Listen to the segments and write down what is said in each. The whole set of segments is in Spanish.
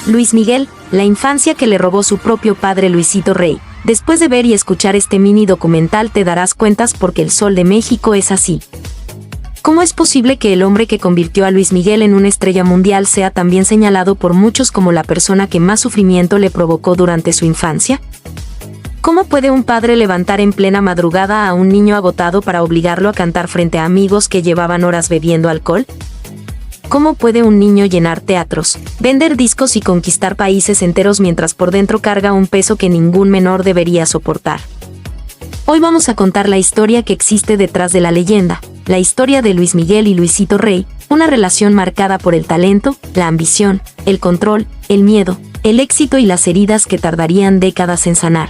Luis Miguel, la infancia que le robó su propio padre Luisito Rey. Después de ver y escuchar este mini documental te darás cuentas porque el Sol de México es así. ¿Cómo es posible que el hombre que convirtió a Luis Miguel en una estrella mundial sea también señalado por muchos como la persona que más sufrimiento le provocó durante su infancia? ¿Cómo puede un padre levantar en plena madrugada a un niño agotado para obligarlo a cantar frente a amigos que llevaban horas bebiendo alcohol? ¿Cómo puede un niño llenar teatros, vender discos y conquistar países enteros mientras por dentro carga un peso que ningún menor debería soportar? Hoy vamos a contar la historia que existe detrás de la leyenda, la historia de Luis Miguel y Luisito Rey, una relación marcada por el talento, la ambición, el control, el miedo, el éxito y las heridas que tardarían décadas en sanar.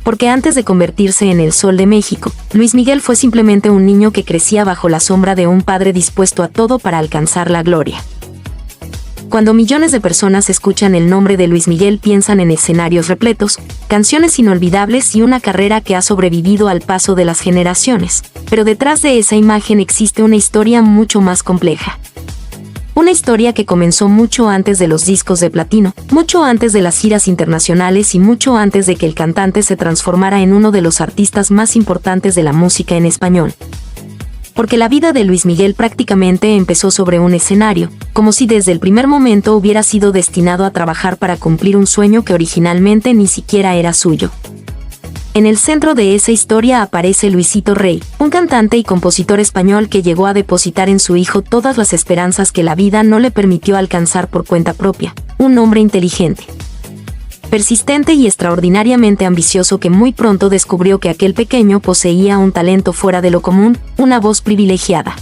Porque antes de convertirse en el Sol de México, Luis Miguel fue simplemente un niño que crecía bajo la sombra de un padre dispuesto a todo para alcanzar la gloria. Cuando millones de personas escuchan el nombre de Luis Miguel piensan en escenarios repletos, canciones inolvidables y una carrera que ha sobrevivido al paso de las generaciones. Pero detrás de esa imagen existe una historia mucho más compleja. Una historia que comenzó mucho antes de los discos de platino, mucho antes de las giras internacionales y mucho antes de que el cantante se transformara en uno de los artistas más importantes de la música en español. Porque la vida de Luis Miguel prácticamente empezó sobre un escenario, como si desde el primer momento hubiera sido destinado a trabajar para cumplir un sueño que originalmente ni siquiera era suyo. En el centro de esa historia aparece Luisito Rey, un cantante y compositor español que llegó a depositar en su hijo todas las esperanzas que la vida no le permitió alcanzar por cuenta propia, un hombre inteligente, persistente y extraordinariamente ambicioso que muy pronto descubrió que aquel pequeño poseía un talento fuera de lo común, una voz privilegiada,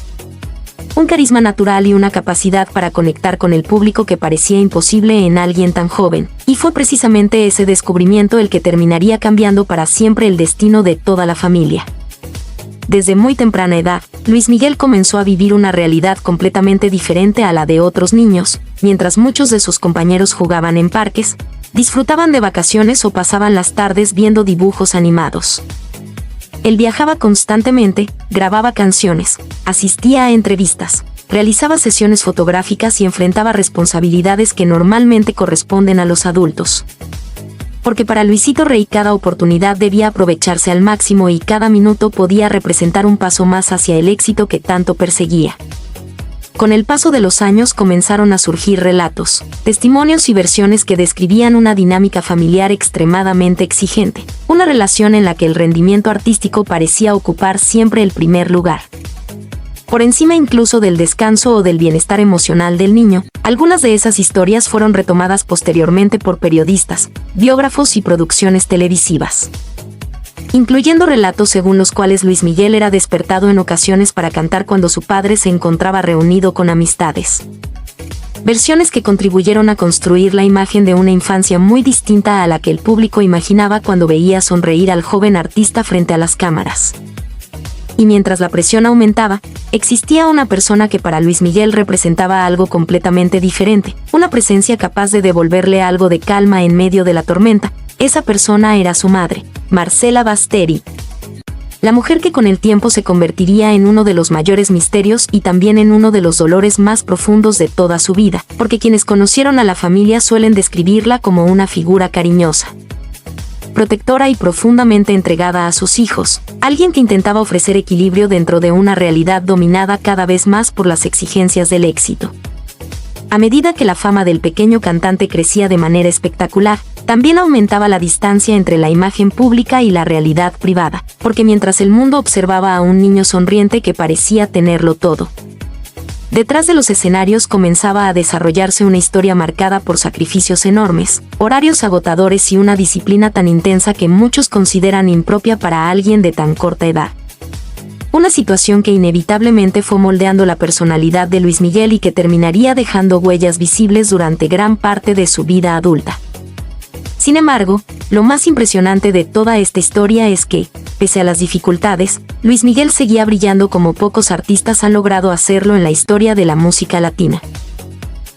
un carisma natural y una capacidad para conectar con el público que parecía imposible en alguien tan joven, y fue precisamente ese descubrimiento el que terminaría cambiando para siempre el destino de toda la familia. Desde muy temprana edad, Luis Miguel comenzó a vivir una realidad completamente diferente a la de otros niños, mientras muchos de sus compañeros jugaban en parques, disfrutaban de vacaciones o pasaban las tardes viendo dibujos animados. Él viajaba constantemente, grababa canciones, asistía a entrevistas, realizaba sesiones fotográficas y enfrentaba responsabilidades que normalmente corresponden a los adultos. Porque para Luisito Rey cada oportunidad debía aprovecharse al máximo y cada minuto podía representar un paso más hacia el éxito que tanto perseguía. Con el paso de los años comenzaron a surgir relatos, testimonios y versiones que describían una dinámica familiar extremadamente exigente, una relación en la que el rendimiento artístico parecía ocupar siempre el primer lugar. Por encima incluso del descanso o del bienestar emocional del niño, algunas de esas historias fueron retomadas posteriormente por periodistas, biógrafos y producciones televisivas, incluyendo relatos según los cuales Luis Miguel era despertado en ocasiones para cantar cuando su padre se encontraba reunido con amistades. Versiones que contribuyeron a construir la imagen de una infancia muy distinta a la que el público imaginaba cuando veía sonreír al joven artista frente a las cámaras. Y mientras la presión aumentaba, existía una persona que para Luis Miguel representaba algo completamente diferente, una presencia capaz de devolverle algo de calma en medio de la tormenta. Esa persona era su madre, Marcela Basteri, la mujer que con el tiempo se convertiría en uno de los mayores misterios y también en uno de los dolores más profundos de toda su vida, porque quienes conocieron a la familia suelen describirla como una figura cariñosa, protectora y profundamente entregada a sus hijos, alguien que intentaba ofrecer equilibrio dentro de una realidad dominada cada vez más por las exigencias del éxito. A medida que la fama del pequeño cantante crecía de manera espectacular, también aumentaba la distancia entre la imagen pública y la realidad privada, porque mientras el mundo observaba a un niño sonriente que parecía tenerlo todo, detrás de los escenarios comenzaba a desarrollarse una historia marcada por sacrificios enormes, horarios agotadores y una disciplina tan intensa que muchos consideran impropia para alguien de tan corta edad. Una situación que inevitablemente fue moldeando la personalidad de Luis Miguel y que terminaría dejando huellas visibles durante gran parte de su vida adulta. Sin embargo, lo más impresionante de toda esta historia es que, pese a las dificultades, Luis Miguel seguía brillando como pocos artistas han logrado hacerlo en la historia de la música latina.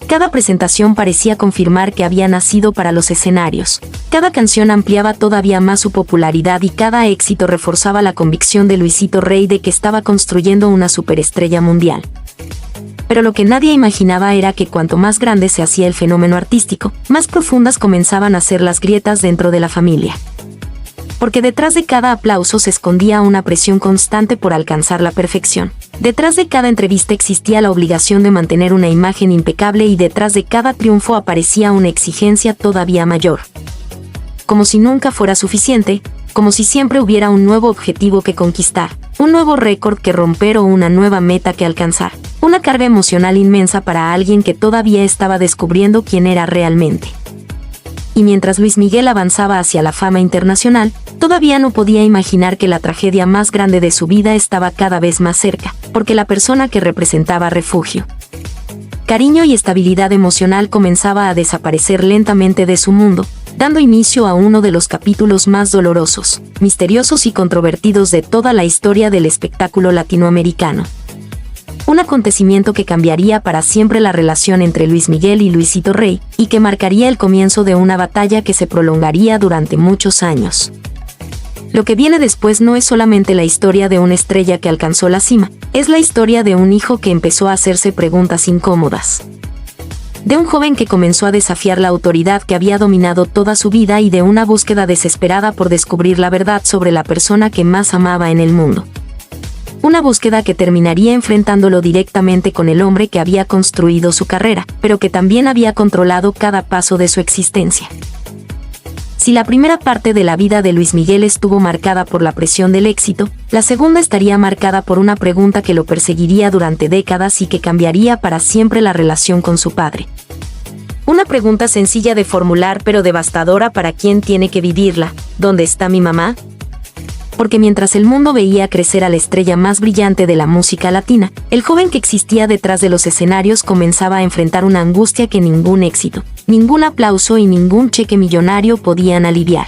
Cada presentación parecía confirmar que había nacido para los escenarios. Cada canción ampliaba todavía más su popularidad y cada éxito reforzaba la convicción de Luisito Rey de que estaba construyendo una superestrella mundial. Pero lo que nadie imaginaba era que cuanto más grande se hacía el fenómeno artístico, más profundas comenzaban a ser las grietas dentro de la familia. Porque detrás de cada aplauso se escondía una presión constante por alcanzar la perfección. Detrás de cada entrevista existía la obligación de mantener una imagen impecable y detrás de cada triunfo aparecía una exigencia todavía mayor. Como si nunca fuera suficiente, como si siempre hubiera un nuevo objetivo que conquistar, un nuevo récord que romper o una nueva meta que alcanzar. Una carga emocional inmensa para alguien que todavía estaba descubriendo quién era realmente. Y mientras Luis Miguel avanzaba hacia la fama internacional, todavía no podía imaginar que la tragedia más grande de su vida estaba cada vez más cerca, porque la persona que representaba refugio, cariño y estabilidad emocional comenzaba a desaparecer lentamente de su mundo, dando inicio a uno de los capítulos más dolorosos, misteriosos y controvertidos de toda la historia del espectáculo latinoamericano. Un acontecimiento que cambiaría para siempre la relación entre Luis Miguel y Luisito Rey, y que marcaría el comienzo de una batalla que se prolongaría durante muchos años. Lo que viene después no es solamente la historia de una estrella que alcanzó la cima, es la historia de un hijo que empezó a hacerse preguntas incómodas. De un joven que comenzó a desafiar la autoridad que había dominado toda su vida y de una búsqueda desesperada por descubrir la verdad sobre la persona que más amaba en el mundo. Una búsqueda que terminaría enfrentándolo directamente con el hombre que había construido su carrera, pero que también había controlado cada paso de su existencia. Si la primera parte de la vida de Luis Miguel estuvo marcada por la presión del éxito, la segunda estaría marcada por una pregunta que lo perseguiría durante décadas y que cambiaría para siempre la relación con su padre. Una pregunta sencilla de formular pero devastadora para quien tiene que vivirla: ¿dónde está mi mamá? Porque mientras el mundo veía crecer a la estrella más brillante de la música latina, el joven que existía detrás de los escenarios comenzaba a enfrentar una angustia que ningún éxito, ningún aplauso y ningún cheque millonario podían aliviar.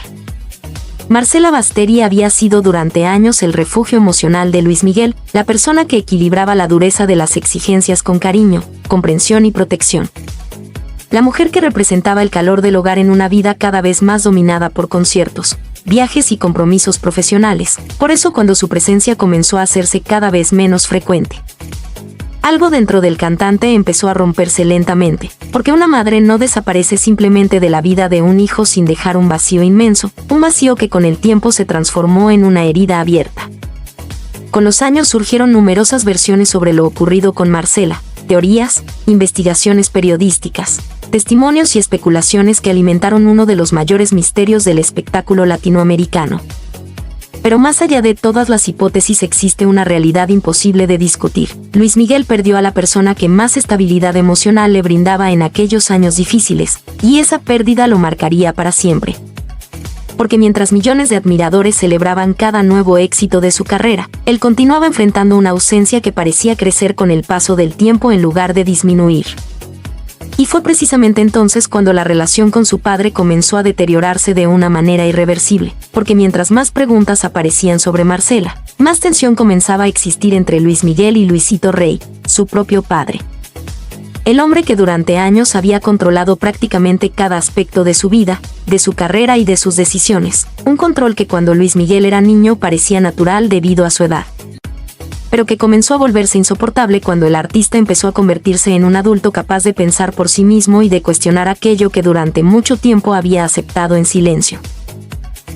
Marcela Basteri había sido durante años el refugio emocional de Luis Miguel, la persona que equilibraba la dureza de las exigencias con cariño, comprensión y protección. La mujer que representaba el calor del hogar en una vida cada vez más dominada por conciertos, viajes y compromisos profesionales. Por eso cuando su presencia comenzó a hacerse cada vez menos frecuente, algo dentro del cantante empezó a romperse lentamente, porque una madre no desaparece simplemente de la vida de un hijo sin dejar un vacío inmenso, un vacío que con el tiempo se transformó en una herida abierta. Con los años surgieron numerosas versiones sobre lo ocurrido con Marcela, teorías, investigaciones periodísticas, testimonios y especulaciones que alimentaron uno de los mayores misterios del espectáculo latinoamericano. Pero más allá de todas las hipótesis existe una realidad imposible de discutir. Luis Miguel perdió a la persona que más estabilidad emocional le brindaba en aquellos años difíciles, y esa pérdida lo marcaría para siempre. Porque mientras millones de admiradores celebraban cada nuevo éxito de su carrera, él continuaba enfrentando una ausencia que parecía crecer con el paso del tiempo en lugar de disminuir. Y fue precisamente entonces cuando la relación con su padre comenzó a deteriorarse de una manera irreversible, porque mientras más preguntas aparecían sobre Marcela, más tensión comenzaba a existir entre Luis Miguel y Luisito Rey, su propio padre. El hombre que durante años había controlado prácticamente cada aspecto de su vida, de su carrera y de sus decisiones, un control que cuando Luis Miguel era niño parecía natural debido a su edad, pero que comenzó a volverse insoportable cuando el artista empezó a convertirse en un adulto capaz de pensar por sí mismo y de cuestionar aquello que durante mucho tiempo había aceptado en silencio.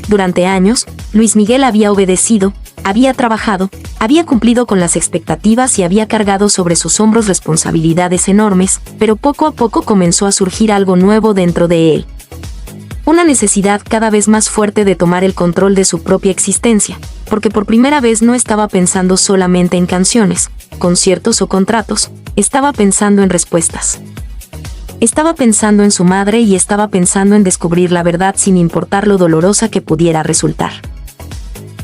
Durante años, Luis Miguel había obedecido, había trabajado, había cumplido con las expectativas y había cargado sobre sus hombros responsabilidades enormes, pero poco a poco comenzó a surgir algo nuevo dentro de él. Una necesidad cada vez más fuerte de tomar el control de su propia existencia, porque por primera vez no estaba pensando solamente en canciones, conciertos o contratos, estaba pensando en respuestas. Estaba pensando en su madre y estaba pensando en descubrir la verdad sin importar lo dolorosa que pudiera resultar.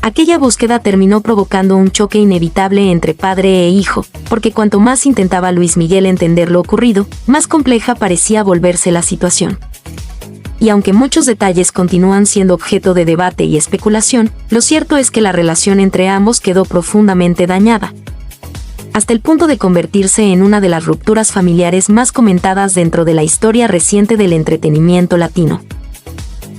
Aquella búsqueda terminó provocando un choque inevitable entre padre e hijo, porque cuanto más intentaba Luis Miguel entender lo ocurrido, más compleja parecía volverse la situación. Y aunque muchos detalles continúan siendo objeto de debate y especulación, lo cierto es que la relación entre ambos quedó profundamente dañada, hasta el punto de convertirse en una de las rupturas familiares más comentadas dentro de la historia reciente del entretenimiento latino.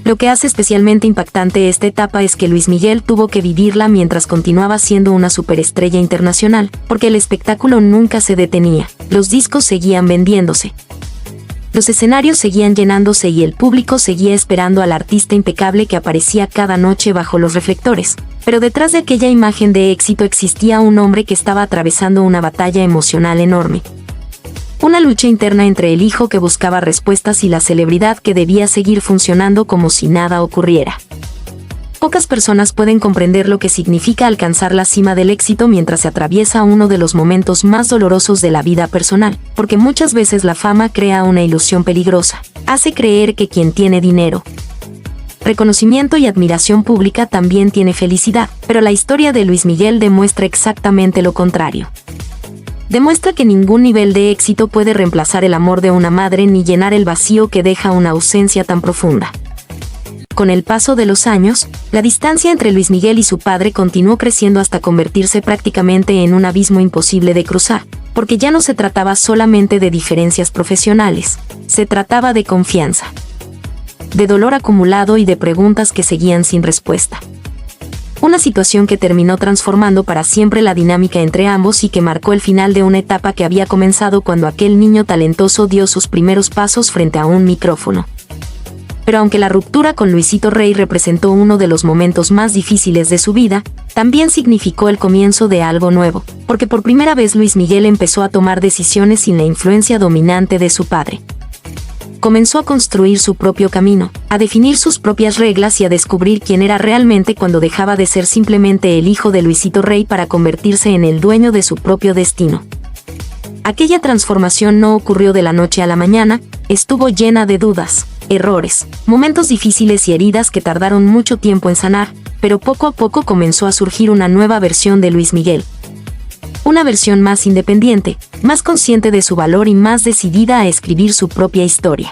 Lo que hace especialmente impactante esta etapa es que Luis Miguel tuvo que vivirla mientras continuaba siendo una superestrella internacional, porque el espectáculo nunca se detenía, los discos seguían vendiéndose, los escenarios seguían llenándose y el público seguía esperando al artista impecable que aparecía cada noche bajo los reflectores. Pero detrás de aquella imagen de éxito existía un hombre que estaba atravesando una batalla emocional enorme. Una lucha interna entre el hijo que buscaba respuestas y la celebridad que debía seguir funcionando como si nada ocurriera. Pocas personas pueden comprender lo que significa alcanzar la cima del éxito mientras se atraviesa uno de los momentos más dolorosos de la vida personal, porque muchas veces la fama crea una ilusión peligrosa, hace creer que quien tiene dinero, reconocimiento y admiración pública también tiene felicidad, pero la historia de Luis Miguel demuestra exactamente lo contrario. Demuestra que ningún nivel de éxito puede reemplazar el amor de una madre ni llenar el vacío que deja una ausencia tan profunda. Con el paso de los años, la distancia entre Luis Miguel y su padre continuó creciendo hasta convertirse prácticamente en un abismo imposible de cruzar, porque ya no se trataba solamente de diferencias profesionales, se trataba de confianza, de dolor acumulado y de preguntas que seguían sin respuesta. Una situación que terminó transformando para siempre la dinámica entre ambos y que marcó el final de una etapa que había comenzado cuando aquel niño talentoso dio sus primeros pasos frente a un micrófono. Pero aunque la ruptura con Luisito Rey representó uno de los momentos más difíciles de su vida, también significó el comienzo de algo nuevo, porque por primera vez Luis Miguel empezó a tomar decisiones sin la influencia dominante de su padre. Comenzó a construir su propio camino, a definir sus propias reglas y a descubrir quién era realmente cuando dejaba de ser simplemente el hijo de Luisito Rey para convertirse en el dueño de su propio destino. Aquella transformación no ocurrió de la noche a la mañana, estuvo llena de dudas, errores, momentos difíciles y heridas que tardaron mucho tiempo en sanar, pero poco a poco comenzó a surgir una nueva versión de Luis Miguel. Una versión más independiente, más consciente de su valor y más decidida a escribir su propia historia.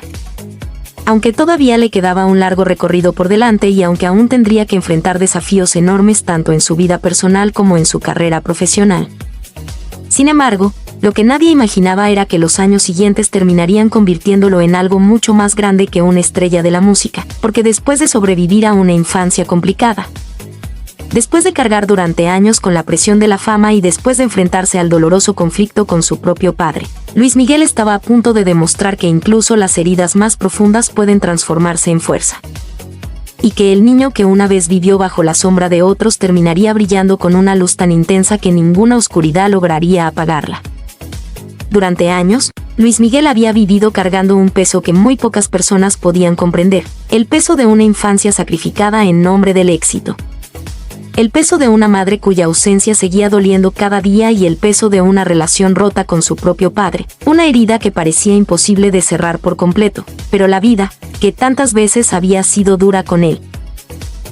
Aunque todavía le quedaba un largo recorrido por delante y aunque aún tendría que enfrentar desafíos enormes tanto en su vida personal como en su carrera profesional. Sin embargo, lo que nadie imaginaba era que los años siguientes terminarían convirtiéndolo en algo mucho más grande que una estrella de la música, porque después de sobrevivir a una infancia complicada, después de cargar durante años con la presión de la fama y después de enfrentarse al doloroso conflicto con su propio padre, Luis Miguel estaba a punto de demostrar que incluso las heridas más profundas pueden transformarse en fuerza. Y que el niño que una vez vivió bajo la sombra de otros terminaría brillando con una luz tan intensa que ninguna oscuridad lograría apagarla. Durante años, Luis Miguel había vivido cargando un peso que muy pocas personas podían comprender, el peso de una infancia sacrificada en nombre del éxito. El peso de una madre cuya ausencia seguía doliendo cada día y el peso de una relación rota con su propio padre, una herida que parecía imposible de cerrar por completo, pero la vida, que tantas veces había sido dura con él,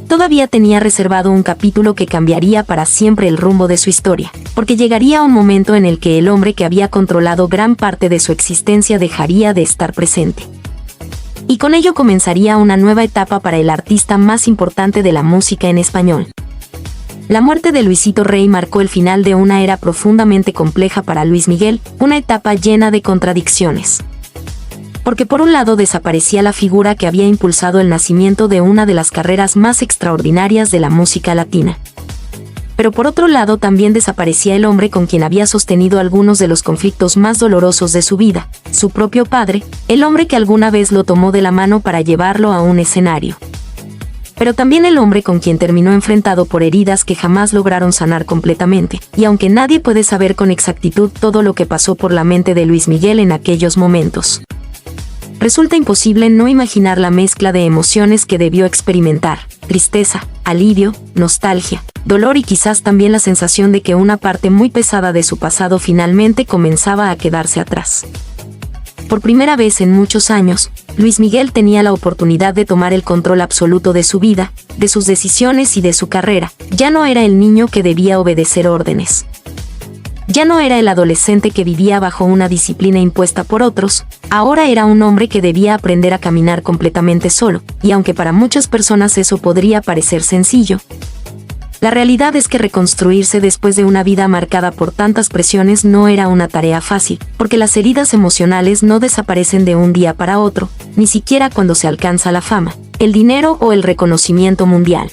todavía tenía reservado un capítulo que cambiaría para siempre el rumbo de su historia, porque llegaría un momento en el que el hombre que había controlado gran parte de su existencia dejaría de estar presente. Y con ello comenzaría una nueva etapa para el artista más importante de la música en español. La muerte de Luisito Rey marcó el final de una era profundamente compleja para Luis Miguel, una etapa llena de contradicciones. Porque por un lado desaparecía la figura que había impulsado el nacimiento de una de las carreras más extraordinarias de la música latina. Pero por otro lado también desaparecía el hombre con quien había sostenido algunos de los conflictos más dolorosos de su vida, su propio padre, el hombre que alguna vez lo tomó de la mano para llevarlo a un escenario. Pero también el hombre con quien terminó enfrentado por heridas que jamás lograron sanar completamente, y aunque nadie puede saber con exactitud todo lo que pasó por la mente de Luis Miguel en aquellos momentos, resulta imposible no imaginar la mezcla de emociones que debió experimentar: tristeza, alivio, nostalgia, dolor y quizás también la sensación de que una parte muy pesada de su pasado finalmente comenzaba a quedarse atrás. Por primera vez en muchos años, Luis Miguel tenía la oportunidad de tomar el control absoluto de su vida, de sus decisiones y de su carrera. Ya no era el niño que debía obedecer órdenes. Ya no era el adolescente que vivía bajo una disciplina impuesta por otros, ahora era un hombre que debía aprender a caminar completamente solo, y aunque para muchas personas eso podría parecer sencillo, la realidad es que reconstruirse después de una vida marcada por tantas presiones no era una tarea fácil, porque las heridas emocionales no desaparecen de un día para otro, ni siquiera cuando se alcanza la fama. el dinero o el reconocimiento mundial.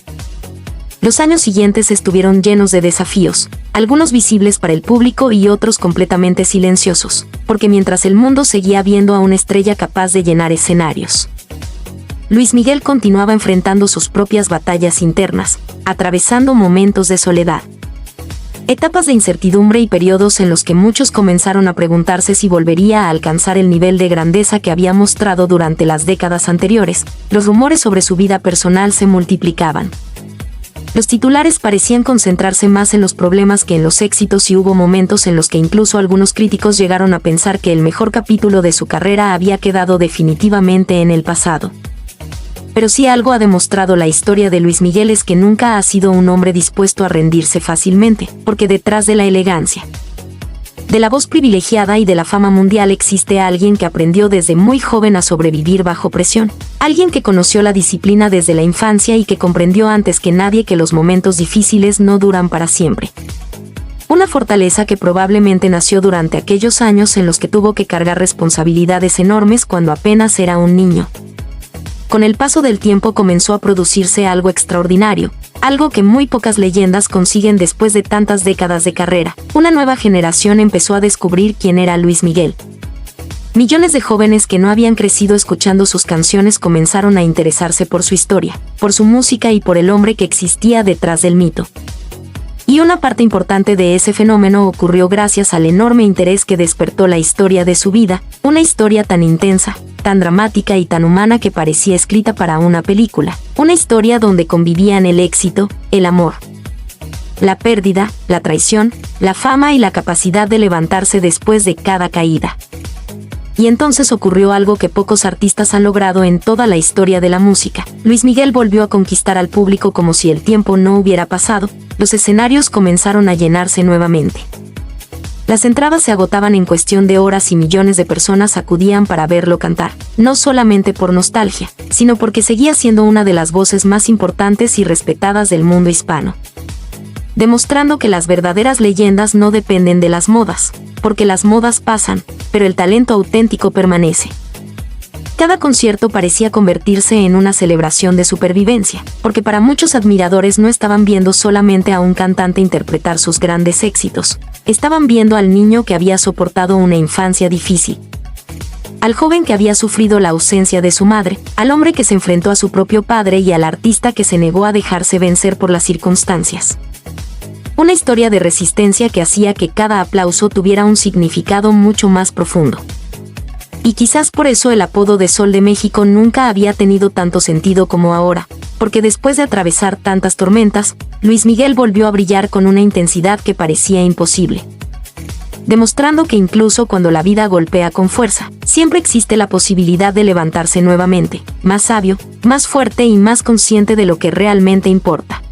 Los años siguientes estuvieron llenos de desafíos, algunos visibles para el público y otros completamente silenciosos, porque mientras el mundo seguía viendo a una estrella capaz de llenar escenarios, Luis Miguel continuaba enfrentando sus propias batallas internas, atravesando momentos de soledad, etapas de incertidumbre y periodos en los que muchos comenzaron a preguntarse si volvería a alcanzar el nivel de grandeza que había mostrado durante las décadas anteriores. Los rumores sobre su vida personal se multiplicaban. Los titulares parecían concentrarse más en los problemas que en los éxitos y hubo momentos en los que incluso algunos críticos llegaron a pensar que el mejor capítulo de su carrera había quedado definitivamente en el pasado. Pero si algo ha demostrado la historia de Luis Miguel es que nunca ha sido un hombre dispuesto a rendirse fácilmente, porque detrás de la elegancia, de la voz privilegiada y de la fama mundial existe alguien que aprendió desde muy joven a sobrevivir bajo presión. Alguien que conoció la disciplina desde la infancia y que comprendió antes que nadie que los momentos difíciles no duran para siempre. Una fortaleza que probablemente nació durante aquellos años en los que tuvo que cargar responsabilidades enormes cuando apenas era un niño. Con el paso del tiempo comenzó a producirse algo extraordinario, algo que muy pocas leyendas consiguen después de tantas décadas de carrera. Una nueva generación empezó a descubrir quién era Luis Miguel. Millones de jóvenes que no habían crecido escuchando sus canciones comenzaron a interesarse por su historia, por su música y por el hombre que existía detrás del mito. Y una parte importante de ese fenómeno ocurrió gracias al enorme interés que despertó la historia de su vida, una historia tan intensa, tan dramática y tan humana que parecía escrita para una película, una historia donde convivían el éxito, el amor, la pérdida, la traición, la fama y la capacidad de levantarse después de cada caída. Y entonces ocurrió algo que pocos artistas han logrado en toda la historia de la música. Luis Miguel volvió a conquistar al público como si el tiempo no hubiera pasado. Los escenarios comenzaron a llenarse nuevamente. Las entradas se agotaban en cuestión de horas y millones de personas acudían para verlo cantar, no solamente por nostalgia, sino porque seguía siendo una de las voces más importantes y respetadas del mundo hispano. Demostrando que las verdaderas leyendas no dependen de las modas, porque las modas pasan, pero el talento auténtico permanece. Cada concierto parecía convertirse en una celebración de supervivencia, porque para muchos admiradores no estaban viendo solamente a un cantante interpretar sus grandes éxitos, estaban viendo al niño que había soportado una infancia difícil, al joven que había sufrido la ausencia de su madre, al hombre que se enfrentó a su propio padre y al artista que se negó a dejarse vencer por las circunstancias. Una historia de resistencia que hacía que cada aplauso tuviera un significado mucho más profundo. Y quizás por eso el apodo de Sol de México nunca había tenido tanto sentido como ahora, porque después de atravesar tantas tormentas, Luis Miguel volvió a brillar con una intensidad que parecía imposible. Demostrando que incluso cuando la vida golpea con fuerza, siempre existe la posibilidad de levantarse nuevamente, más sabio, más fuerte y más consciente de lo que realmente importa,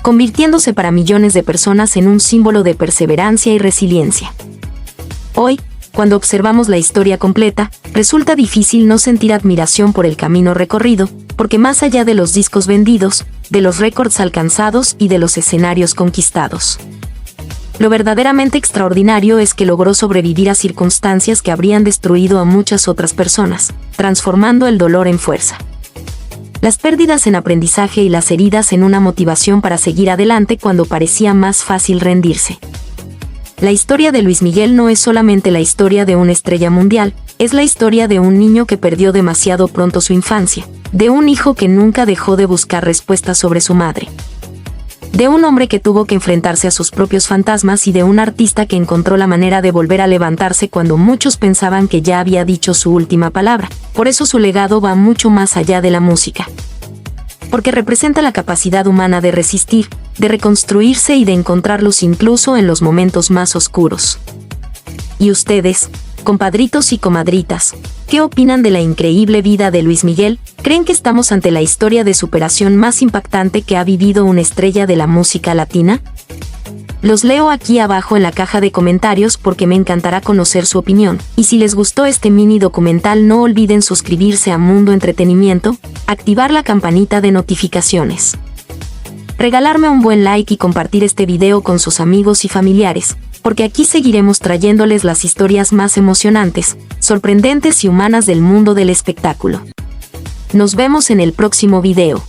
convirtiéndose para millones de personas en un símbolo de perseverancia y resiliencia. Hoy, cuando observamos la historia completa, resulta difícil no sentir admiración por el camino recorrido, porque más allá de los discos vendidos, de los récords alcanzados y de los escenarios conquistados, lo verdaderamente extraordinario es que logró sobrevivir a circunstancias que habrían destruido a muchas otras personas, transformando el dolor en fuerza, las pérdidas en aprendizaje y las heridas en una motivación para seguir adelante cuando parecía más fácil rendirse. La historia de Luis Miguel no es solamente la historia de una estrella mundial, es la historia de un niño que perdió demasiado pronto su infancia, de un hijo que nunca dejó de buscar respuestas sobre su madre, de un hombre que tuvo que enfrentarse a sus propios fantasmas y de un artista que encontró la manera de volver a levantarse cuando muchos pensaban que ya había dicho su última palabra. Por eso su legado va mucho más allá de la música, porque representa la capacidad humana de resistir, de reconstruirse y de encontrar luz incluso en los momentos más oscuros. ¿Y ustedes, compadritos y comadritas, qué opinan de la increíble vida de Luis Miguel? ¿Creen que estamos ante la historia de superación más impactante que ha vivido una estrella de la música latina? Los leo aquí abajo en la caja de comentarios porque me encantará conocer su opinión. Y si les gustó este mini documental no olviden suscribirse a Mundo Entretenimiento, activar la campanita de notificaciones, regalarme un buen like y compartir este video con sus amigos y familiares, porque aquí seguiremos trayéndoles las historias más emocionantes, sorprendentes y humanas del mundo del espectáculo. Nos vemos en el próximo video.